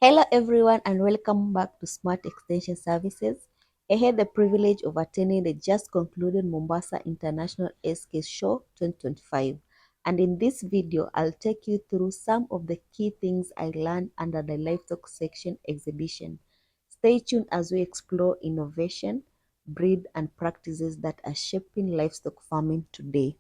Hello everyone and welcome back to Smart Extension Services. I had the privilege of attending the just concluded Mombasa International ASK Show 2025, and in this video I'll take you through some of the key things I learned under the livestock section exhibition. Stay tuned as we explore innovation, breed and practices that are shaping livestock farming today.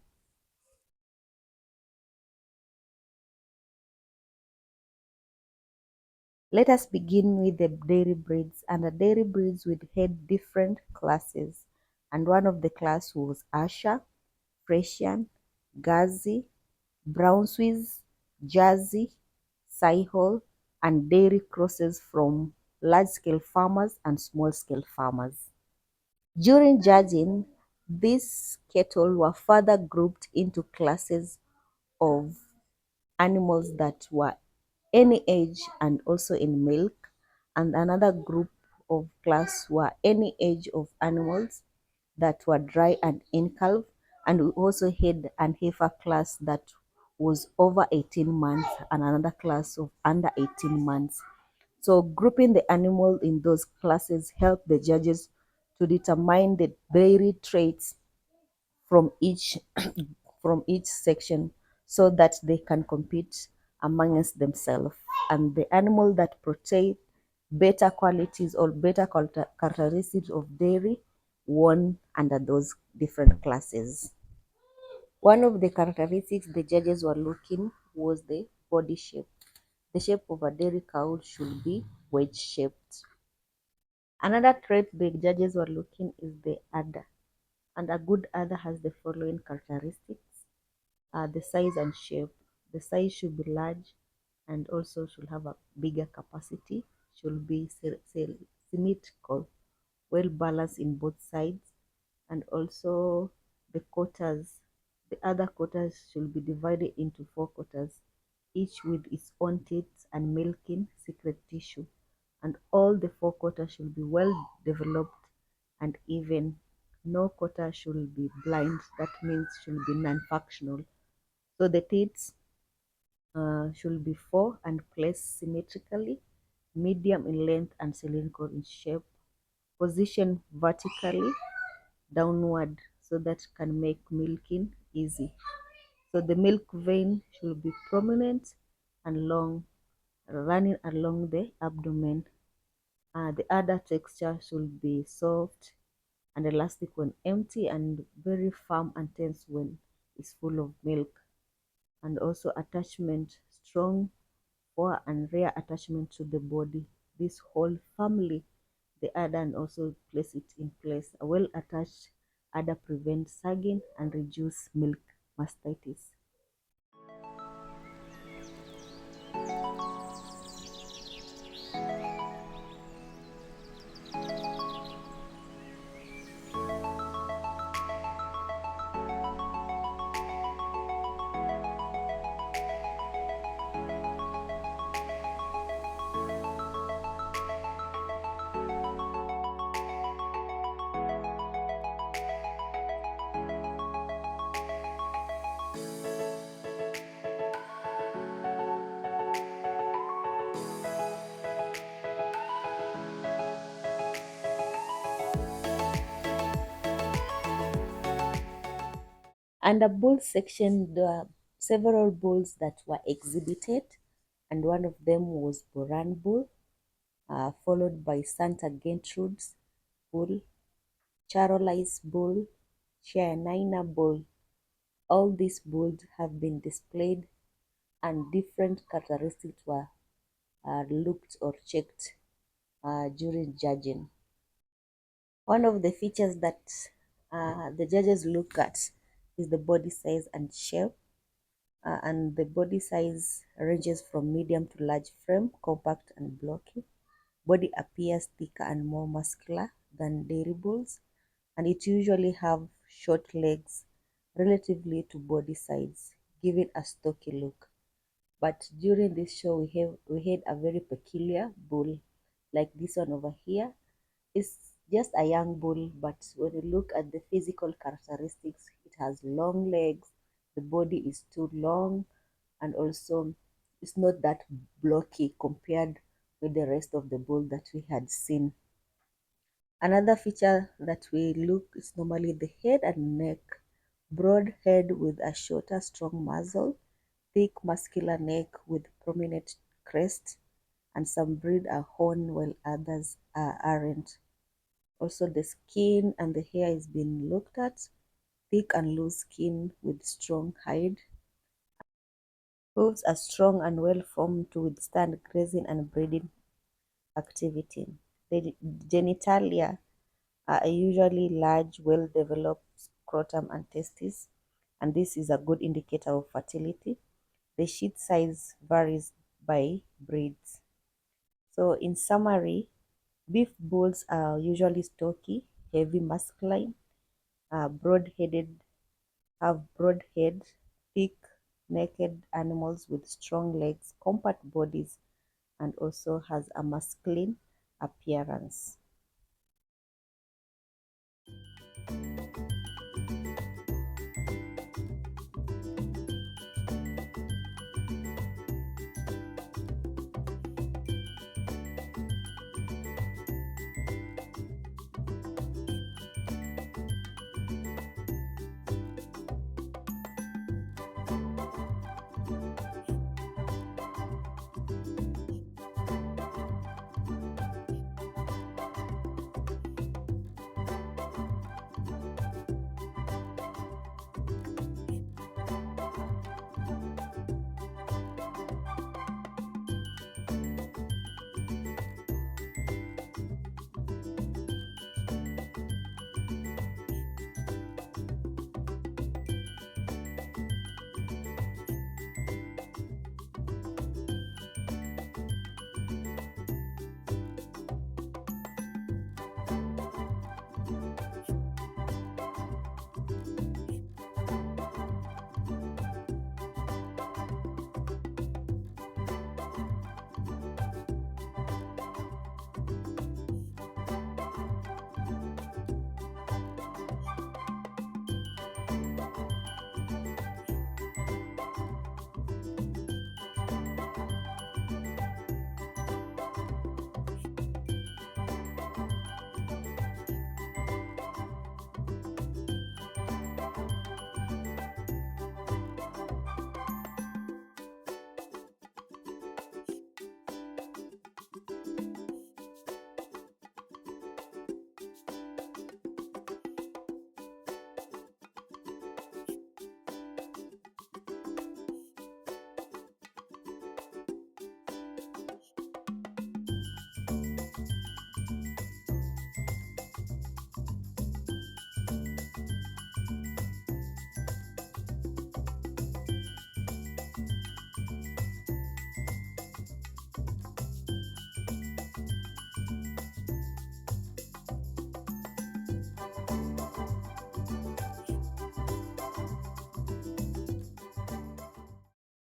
Let us begin with the dairy breeds, and the dairy breeds would had different classes, and one of the class was Asher, Fresian, Gazi, Brown Swiss, Jersey, Sihol, and dairy crosses from large-scale farmers and small-scale farmers. During judging, these cattle were further grouped into classes of animals that were any age and also in milk, and another group of class were any age of animals that were dry and in calf, and we also had an heifer class that was over 18 months and another class of under 18 months. So grouping the animal in those classes helped the judges to determine the dairy traits from each from each section so that they can compete amongst themselves, and the animal that portrayed better qualities or better characteristics of dairy won under those different classes. One of the characteristics the judges were looking was the body shape. The shape of a dairy cow should be wedge shaped. Another trait the judges were looking is the udder, and a good udder has the following characteristics: the size and shape. The size should be large and also should have a bigger capacity, should be symmetrical, well balanced in both sides, and also the quarters. The other quarters should be divided into 4 quarters, each with its own teeth and milking secret tissue. And all the 4 quarters should be well developed and even. No quarter should be blind, that means should be non-functional. So the teeth should be 4 and placed symmetrically, medium in length and cylindrical in shape, positioned vertically downward so that can make milking easy. So the milk vein should be prominent and long, running along the abdomen. The other texture should be soft and elastic when empty, and very firm and tense when it's full of milk. And also attachment, strong fore and rear attachment to the body. This whole family, the udder, and also place it in place. A well attached udder prevents sagging and reduce milk mastitis. And the bull section, there are several bulls that were exhibited, and one of them was Boran bull, followed by Santa Gertrude's bull, Charolais bull, Chianina bull. All these bulls have been displayed, and different characteristics were looked or checked during judging. One of the features that the judges look at is the body size and shape. And the body size ranges from medium to large frame, compact and blocky. Body appears thicker and more muscular than dairy bulls, and it usually have short legs relatively to body size, giving a stocky look. But during this show, we had a very peculiar bull, like this one over here. It's just a young bull, but when you look at the physical characteristics, it has long legs, the body is too long, and also it's not that blocky compared with the rest of the bull that we had seen. Another feature that we look is normally the head and neck. Broad head with a shorter, strong muzzle, thick muscular neck with prominent crest, and some breed are horn while others aren't. Also, the skin and the hair is being looked at. Thick and loose skin with strong hide. Hooves are strong and well formed to withstand grazing and breeding activity. The genitalia are usually large, well-developed scrotum and testes, and this is a good indicator of fertility. The sheath size varies by breeds. So in summary, beef bulls are usually stocky, heavy masculine, broad-headed, have broad heads, thick naked animals with strong legs, compact bodies, and also has a masculine appearance.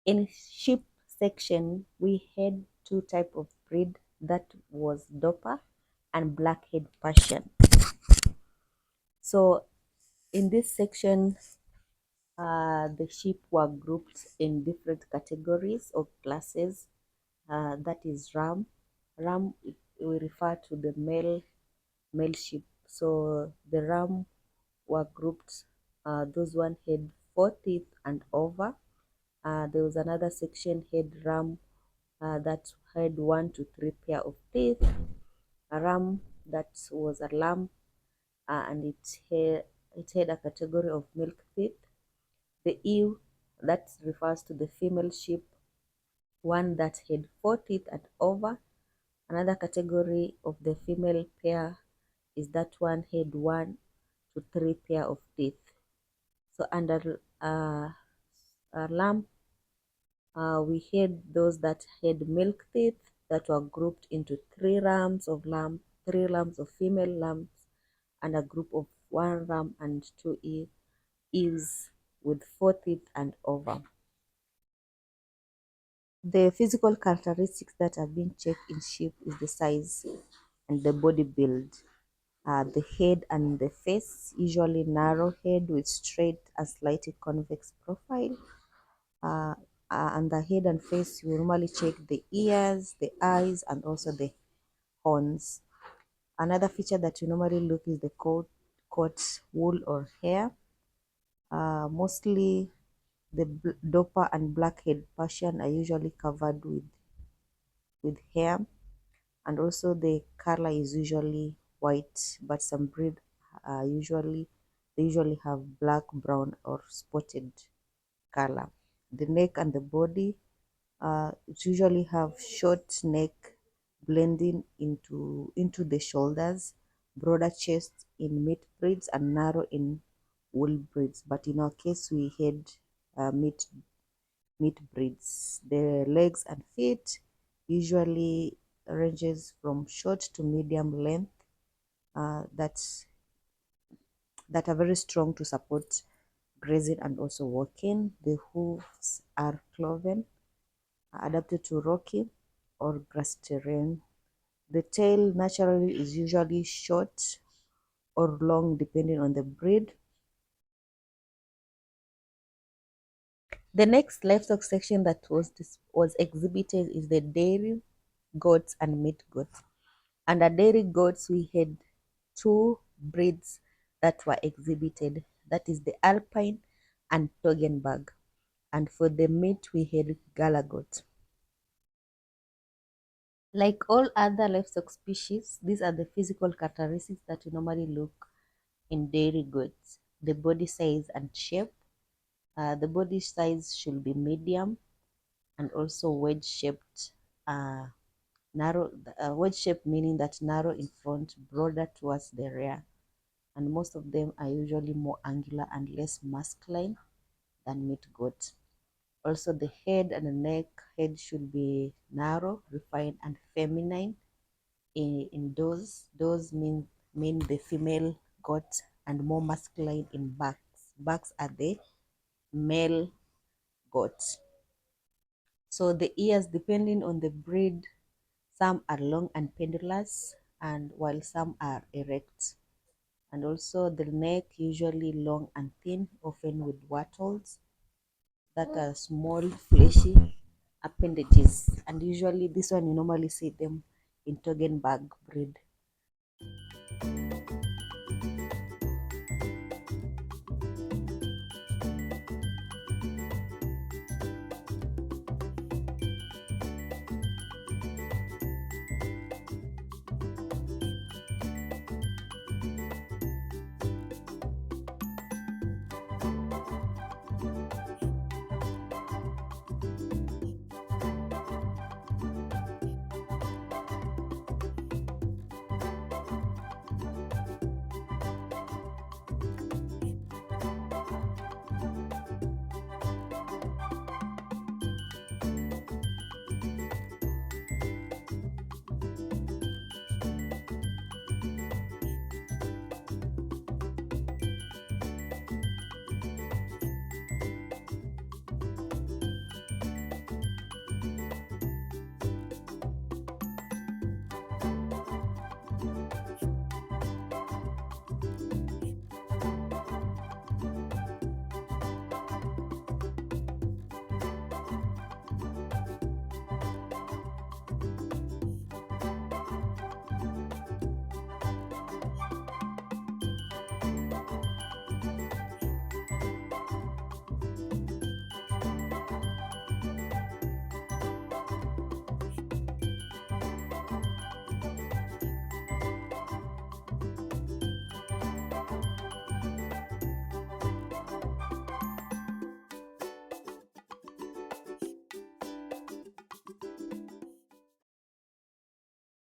In sheep section, we had two type of breed, that was Dorper and Blackhead Persian. So in this section, the sheep were grouped in different categories or classes. That is ram. Ram, we refer to the male sheep. So the ram were grouped. Those one had 4 teeth and over. There was another section had ram that had 1 to 3 pair of teeth. A ram that was a lamb, and it had a category of milk teeth. The ewe, that refers to the female sheep, one that had 4 teeth and over. Another category of the female pair is that one had 1 to 3 pair of teeth. So under a lamb, we had those that had milk teeth that were grouped into 3 rams of female lambs, and a group of 1 ram and 2 ewes with 4 teeth and over. The physical characteristics that have been checked in sheep is the size and the body build. The head and the face, usually narrow head with straight and slightly convex profile. And the head and face, you normally check the ears, the eyes, and also the horns. Another feature that you normally look is the coat, wool or hair. Mostly the doper and black-head Persian are usually covered with hair, and also the color is usually white, but some breed they usually have black, brown, or spotted color. The neck and the body, it usually have short neck blending into the shoulders, broader chest in meat breeds, and narrow in wool breeds. But in our case, we had meat breeds. The legs and feet usually ranges from short to medium length, that are very strong to support grazing and also walking. The hooves are cloven, adapted to rocky or grass terrain. The tail naturally is usually short or long depending on the breed. The next livestock section that was exhibited is the dairy goats and meat goats. Under dairy goats, we had two breeds that were exhibited. That is the Alpine and Toggenburg. And for the meat, we had Gala goat. Like all other livestock species, these are the physical characteristics that you normally look in dairy goats. The body size and shape. The body size should be medium and also wedge-shaped. Narrow, wedge-shaped meaning that narrow in front, broader towards the rear. And most of them are usually more angular and less masculine than meat goat. Also, the head and the neck, head should be narrow, refined, and feminine. In those mean the female goat, and more masculine in backs. Backs are the male goat. So the ears, depending on the breed, some are long and pendulous, and while some are erect. And also the neck usually long and thin, often with wattles that are small fleshy appendages, and usually this one you normally see them in Toggenburg breed.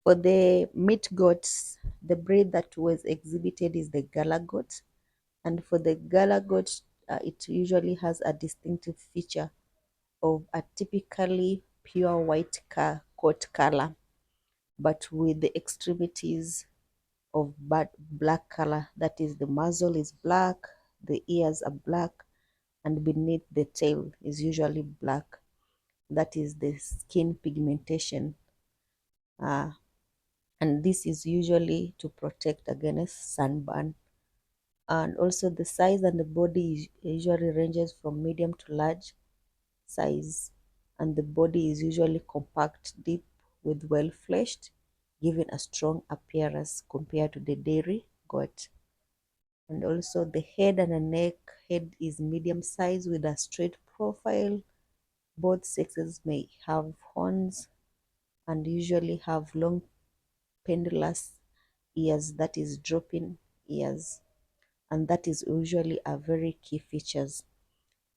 For the meat goats, the breed that was exhibited is the Gala goat. And for the Gala goat, it usually has a distinctive feature of a typically pure white coat color, but with the extremities of black color. That is, the muzzle is black, the ears are black, and beneath the tail is usually black. That is the skin pigmentation. And this is usually to protect against sunburn. And also the size and the body usually ranges from medium to large, size, and the body is usually compact, deep, with well-fleshed, giving a strong appearance compared to the dairy goat. And also the head and the neck. Head is medium size with a straight profile. Both sexes may have horns and usually have long pendulous ears, that is dropping ears, and that is usually a very key features.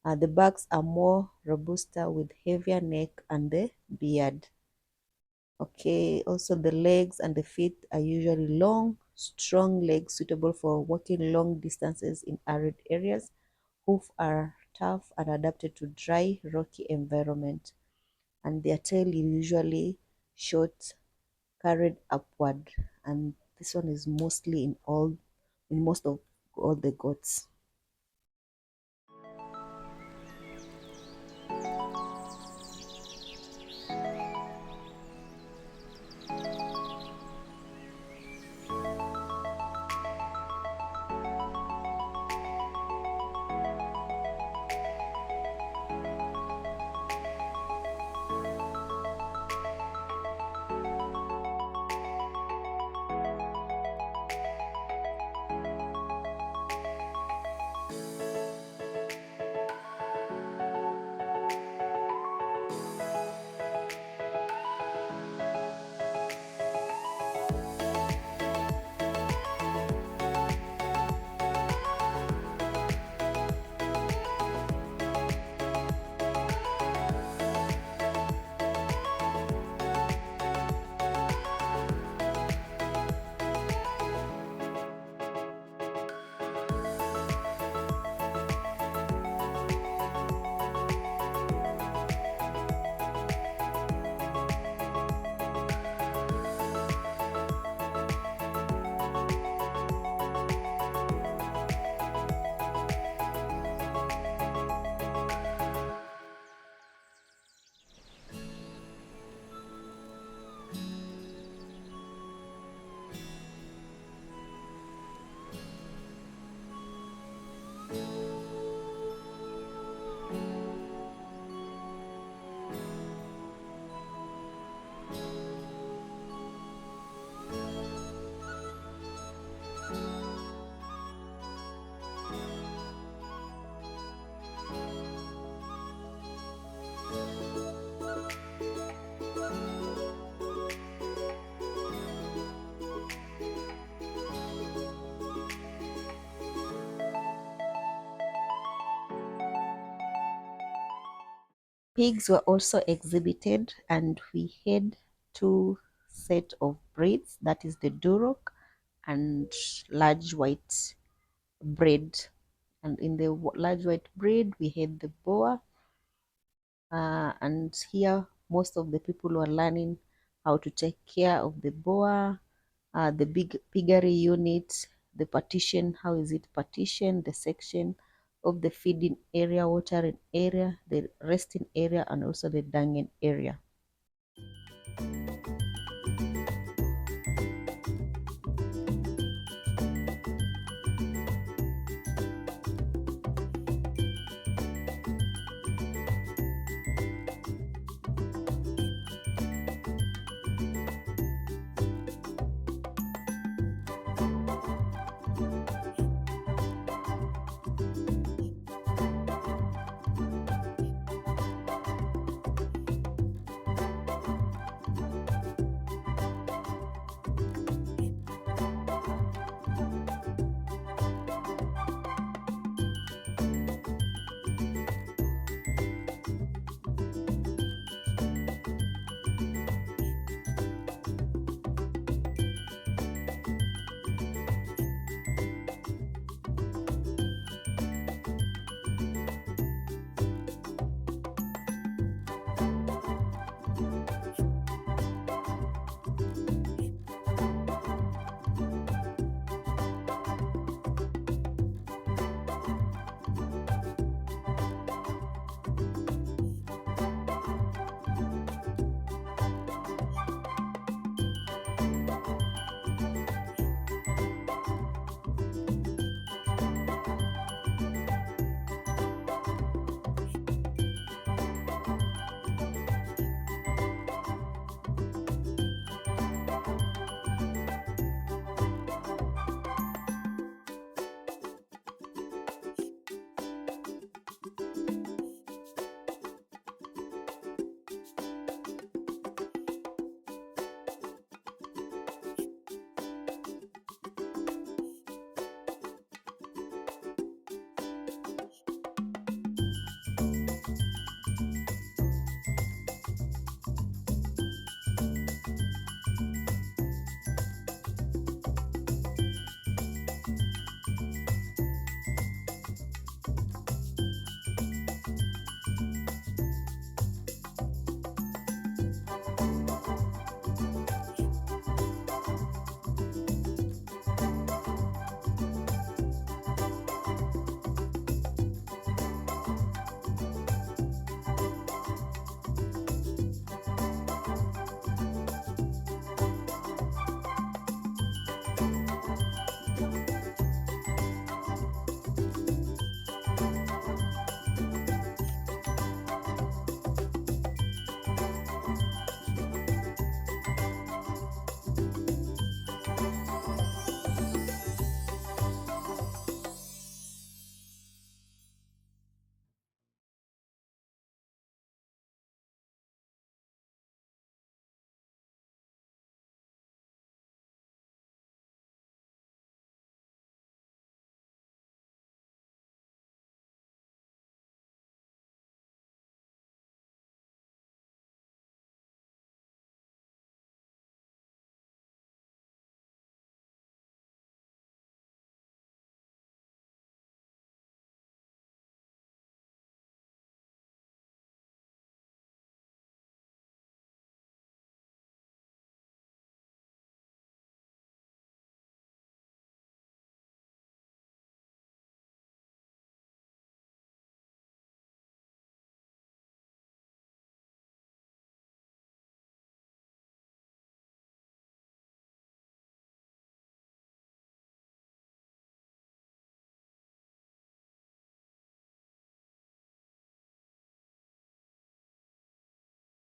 The backs are more robust with heavier neck and the beard. Okay, also the legs and the feet are usually long, strong legs suitable for walking long distances in arid areas. Hoof are tough and adapted to dry, rocky environment. And their tail is usually short, carried upward. And this one is mostly in most of all the goats. Pigs were also exhibited, and we had two set of breeds, that is the Duroc and large white breed. And in the large white breed, we had the Boer. And here, most of the people were learning how to take care of the Boer, the big piggery unit, the partition, how is it partitioned, the section of the feeding area, watering area, the resting area, and also the dunging area.